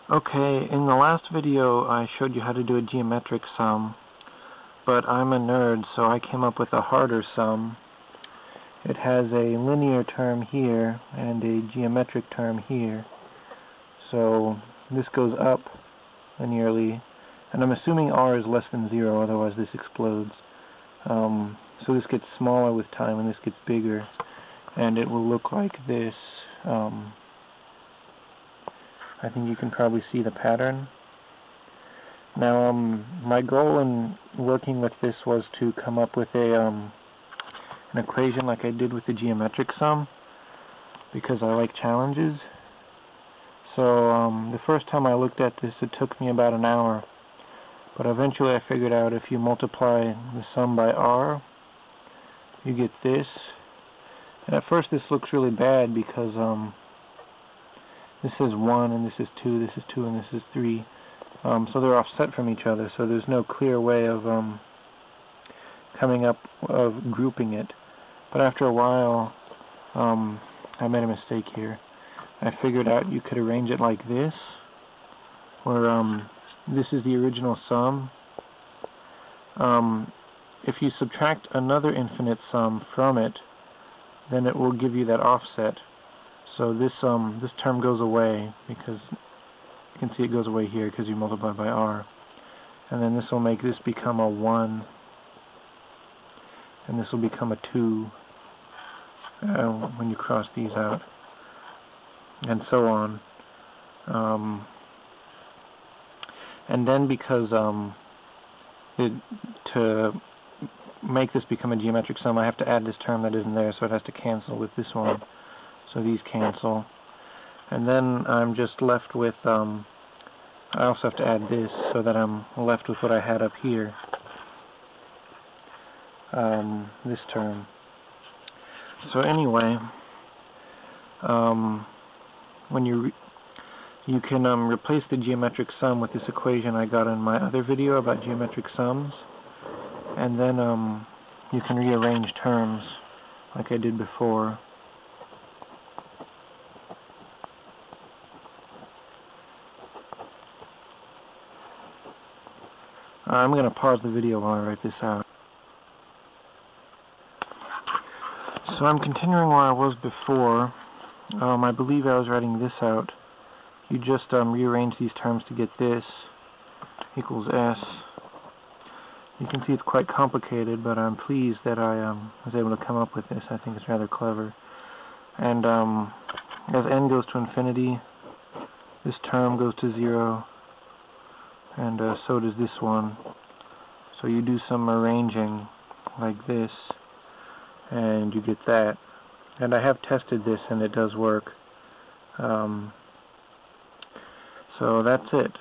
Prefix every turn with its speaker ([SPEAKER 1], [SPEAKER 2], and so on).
[SPEAKER 1] Okay, in the last video I showed you how to do a geometric sum, but I'm a nerd, so I came up with a harder sum. It has a linear term here and a geometric term here. So this goes up linearly, and I'm assuming r is less than 0, otherwise this explodes. So this gets smaller with time and this gets bigger, and it will look like this. I think you can probably see the pattern. Now, my goal in working with this was to come up with an equation like I did with the geometric sum, because I like challenges. So the first time I looked at this, it took me about an hour, but eventually I figured out if you multiply the sum by r, you get this. And at first this looks really bad because this is 1 and this is 2, this is 2 and this is 3. So they're offset from each other, so there's no clear way of grouping it. But after a while, I made a mistake here. I figured out you could arrange it like this, where this is the original sum. If you subtract another infinite sum from it, then it will give you that offset. So this term goes away, because you can see it goes away here because you multiply by r. And then this will make this become a 1, and this will become a 2 when you cross these out, and so on. And then because to make this become a geometric sum, I have to add this term that isn't there, so it has to cancel with this one. So these cancel. And then I'm just left with, I also have to add this, so that I'm left with what I had up here. This term. So anyway, when you can replace the geometric sum with this equation I got in my other video about geometric sums, and then you can rearrange terms like I did before. I'm going to pause the video while I write this out. So I'm continuing where I was before. I believe I was writing this out. You just rearrange these terms to get this equals s. You can see it's quite complicated, but I'm pleased that I was able to come up with this. I think it's rather clever. And as n goes to infinity, this term goes to 0, and so does this one. So you do some arranging like this, and you get that. And I have tested this, and it does work. So that's it.